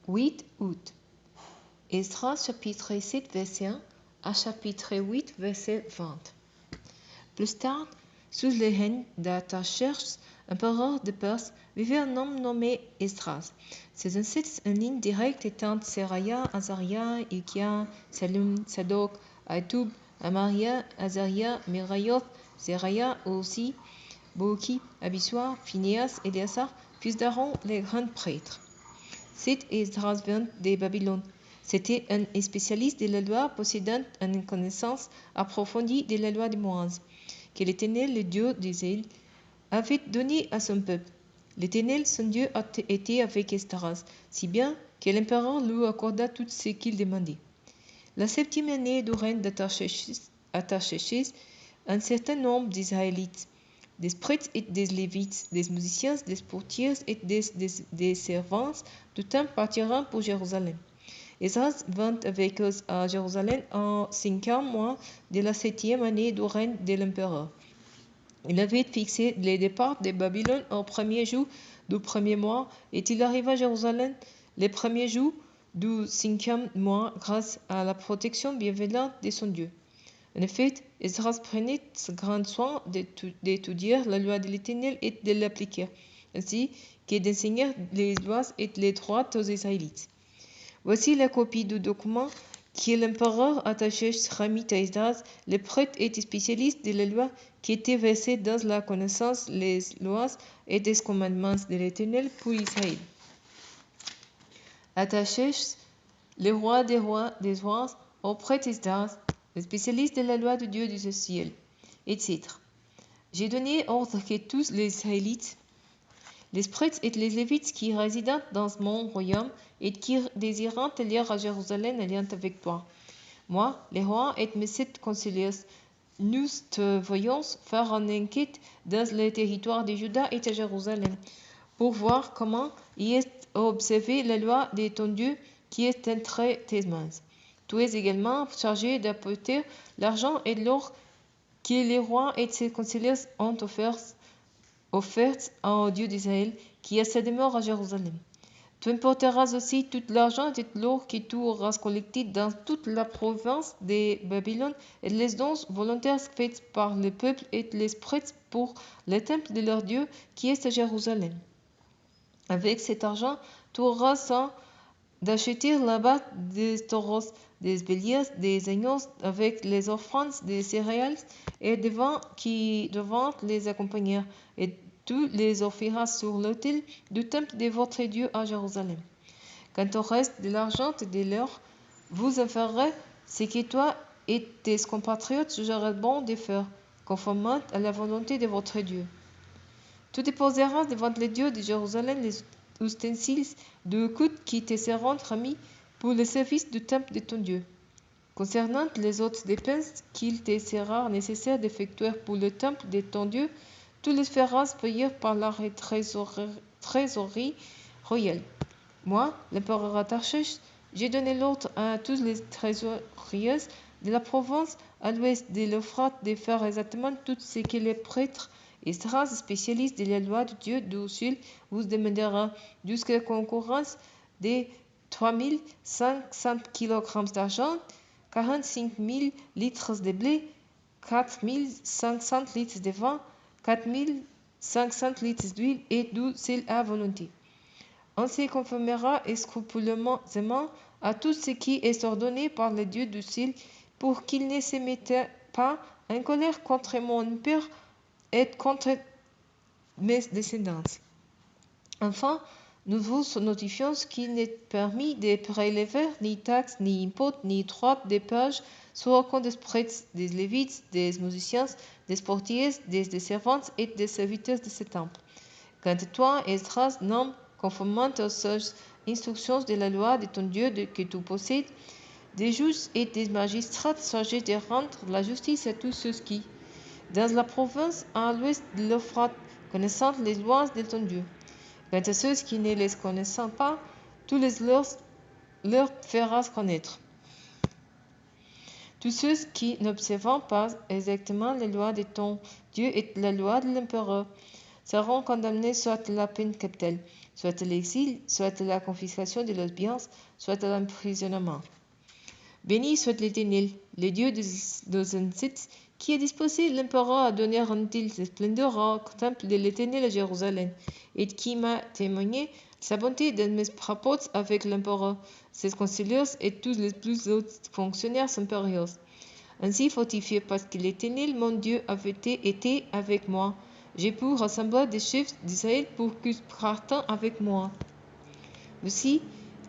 8 août. Esdras chapitre 7 verset 1 à chapitre 8 verset 20. Plus tard, sous le règne d'Artaxerxès, empereur de Perse, vivait un homme nommé Esdras. Ses ancêtres en ligne directe étant Seraya, Azaria, Ilkia, Salum, Sadok, Aïtoub, Amaria, Azaria, Mirayoth, Seraya, Aussi, Boki, Abisua, Phineas, Éléazar, fils d'Aaron, les grands prêtres. Cet Esdras vint de Babylone. C'était un spécialiste de la loi possédant une connaissance approfondie de la loi de Moïse, que l'Éternel, le Dieu d'Israël, avait donné à son peuple. L'Éternel, son Dieu, était avec Esdras, si bien que l'empereur lui accorda tout ce qu'il demandait. La 7e année du règne d'Artaxerxès, un certain nombre d'Israélites, des prêtres et des Lévites, des musiciens, des portiers et des servants du temple partirent pour Jérusalem. Esdras vint avec eux à Jérusalem en 5e mois de la 7e année du règne de l'empereur. Il avait fixé le départ de Babylone au premier jour du premier mois et il arriva à Jérusalem le premier jour du 5e mois grâce à la protection bienveillante de son Dieu. En effet, Esdras prenait grand soin d'étudier la loi de l'Éternel et de l'appliquer, ainsi que d'enseigner les lois et les droits aux Israélites. Voici la copie du document que l'empereur Artaxerxès remit à Esdras, le prêtre et spécialiste de la loi, qui était versé dans la connaissance des lois et des commandements de l'Éternel pour Israël. Artaxerxès, le roi des rois, au prêtre Esdras, le spécialiste de la loi de Dieu du ciel, etc. J'ai donné ordre que tous les Israélites, les prêtres et les Lévites qui résident dans mon royaume et qui désirent aller à Jérusalem alliant avec toi. Moi, le roi et mes 7 conseillers, nous te voyons faire une enquête dans le territoire de Juda et de Jérusalem pour voir comment y est observé la loi de ton Dieu qui est entre tes mains. Tu es également chargé d'apporter l'argent et l'or que les rois et ses conseillers ont offert au Dieu d'Israël qui a sa demeure à Jérusalem. Tu importeras aussi tout l'argent et l'or que tu auras collecté dans toute la province de Babylone et les dons volontaires faits par le peuple et les prêtres pour le temple de leur Dieu qui est à Jérusalem. Avec cet argent, tu auras soin d'acheter là-bas des taureaux, des béliers, des agneaux avec les offrandes des céréales et des vins qui devront les accompagner, et tu les offriras sur l'autel du temple de votre Dieu à Jérusalem. Quant au reste de l'argent et de l'or, vous en ferez ce que toi et tes compatriotes jugerez bon de faire, conformément à la volonté de votre Dieu. Tu déposeras devant le Dieu de Jérusalem les ustensiles de culte qui te seront remis pour le service du temple de ton Dieu. Concernant les autres dépenses qu'il te sera nécessaire d'effectuer pour le temple de ton Dieu, tu les feras payer par la trésorerie royale. Moi, l'empereur Artaxerxès, j'ai donné l'ordre à tous les trésoriers de la province à l'ouest de l'Euphrate de faire exactement tout ce que les prêtres Esdras, spécialiste de la loi de Dieu du ciel, vous demandera, jusqu'à la concurrence de 3500 kg d'argent, 45 000 litres de blé, 4500 litres de vin, 4500 litres d'huile et du sel à volonté. On se conformera scrupuleusement à tout ce qui est ordonné par le Dieu du ciel pour qu'il ne se mette pas en colère contre mon père et contre mes descendants. Enfin, nous vous notifions qu'il n'est permis de prélever ni taxes, ni impôts, ni droits de page sur le compte des prêtres, des Lévites, des musiciens, des portiers, des servantes et des serviteurs de ce temple. Quant à toi, Esdras, nomme, conformément aux instructions de la loi de ton Dieu que tu possèdes, des juges et des magistrats chargés de rendre la justice à tous ceux qui, dans la province à l'ouest de l'Euphrate, connaissant les lois de ton Dieu. Quant à ceux qui ne les connaissent pas, tu les leur feras connaître. Tous ceux qui n'observent pas exactement les lois de ton Dieu et la loi de l'empereur seront condamnés soit à la peine capitale, soit à l'exil, soit à la confiscation de leurs biens, soit à l'emprisonnement. Béni soit l'Éternel, le Dieu de nos ancêtres, qui a disposé l'empereur à donner un tel splendeur au temple de l'Éternel à Jérusalem, et qui m'a témoigné sa bonté dans mes rapports avec l'empereur, ses conseillers et tous les plus hauts fonctionnaires impériaux. Ainsi fortifié parce que l'Éternel, mon Dieu, avait été avec moi, j'ai pu rassembler des chefs d'Israël pour qu'ils partent avec moi. Aussi,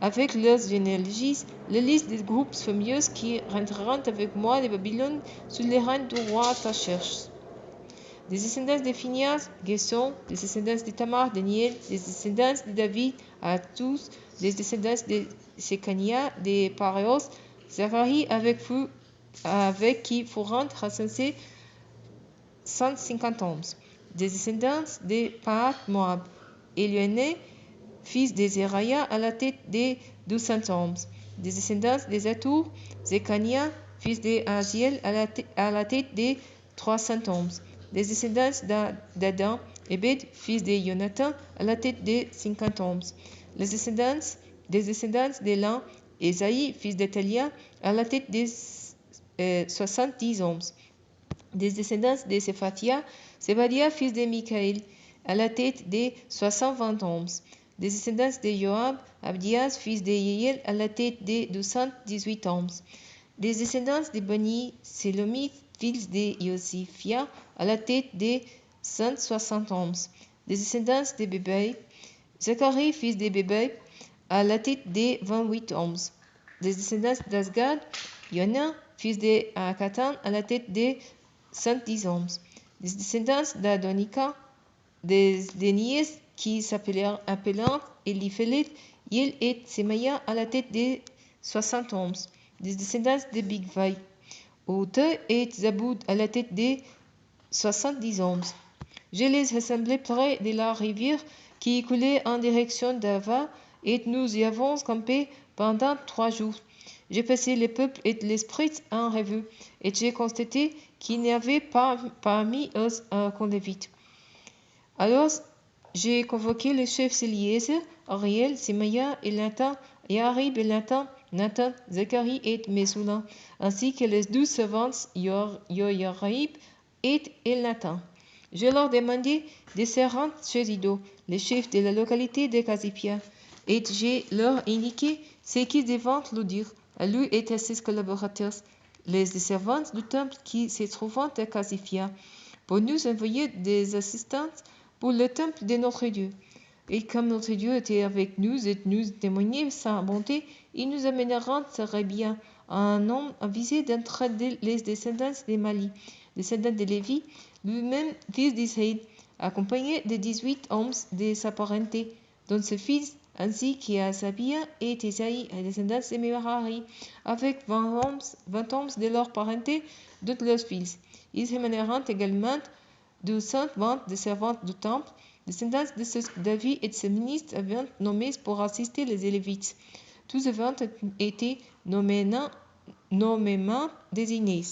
avec leurs généalogies, la liste des groupes fameux qui rentreront avec moi de Babylone sous les règne du roi Tacherch. Des descendants de Phineas, Gerson, des descendants de Tamar, Daniel, des descendants de David, Atus, des descendants de Shekania, de Pareos, Zacharie avec qui furent recensés 150 hommes. Des descendants de Pahat Moab, Élioné, fils de Zeraya, à la tête de 200 hommes. Des descendants de Zatour, Zekania, fils de Agiel, à la tête de 300 hommes. Des descendants d'Adam, Ebed, fils de Jonathan, à la tête de 50 hommes. Des descendants d'Elan, Esaïe, fils d'Atalia, à la tête de 70 hommes. Des descendants de Sephatia, Sebadia, fils de Michaël, à la tête de 620 hommes. Des descendants de Joab, Abdias, fils de Yeiel, à la tête de 218 hommes. Des descendants de Bani, Sélomi, fils de Yosifia, à la tête de 160 hommes. Des descendants de Bébaï, Zacharie, fils de Bébaï, à la tête de 28 hommes. Des descendants d'Asgad, Yona, fils de Akatan, à la tête de 110 hommes. Des descendants d'Adonika, des nièces qui s'appelèrent Eliphelet, Yel et Semaya, à la tête de 60 hommes. Des descendants de Bigvai, Ote et Zaboud, à la tête de 70 hommes. Je les rassemblai près de la rivière qui coulait en direction d'Ava, et nous y avons campé pendant 3 jours. J'ai passé le peuple et l'esprit en revue, et j'ai constaté qu'il n'y avait pas parmi eux un lévite. Alors j'ai convoqué les chefs Eliezer, Ariel, Semaya, Elnathan, Yarib, Elnathan, Nathan, Zacharie et Mesulam, ainsi que les 12 servants Yoyarib et Elnathan. Je leur demandai de se rendre chez Ido, le chef de la localité de Casipia, et je leur indiquai ce qu'ils devaient lui dire, à lui et à ses collaborateurs, les servants du temple qui se trouvaient à Casipia, pour nous envoyer des assistants pour le temple de notre Dieu. Et comme notre Dieu était avec nous et nous témoignait sa bonté, il nous amènera très bien un homme avisé d'entre les descendants de Mali, descendants de Lévi, lui-même fils d'Israël, accompagné de 18 hommes de sa parenté, dont ce fils, ainsi qu'Asabia et Esaïe, descendants de Merari, avec 20 hommes de leur parenté, d'autres leurs fils. Ils amèneront également 220 des servantes du temple, descendants de ceux que David et ses ministres avaient nommés pour assister les Lévites. Tous avaient été nommément désignés.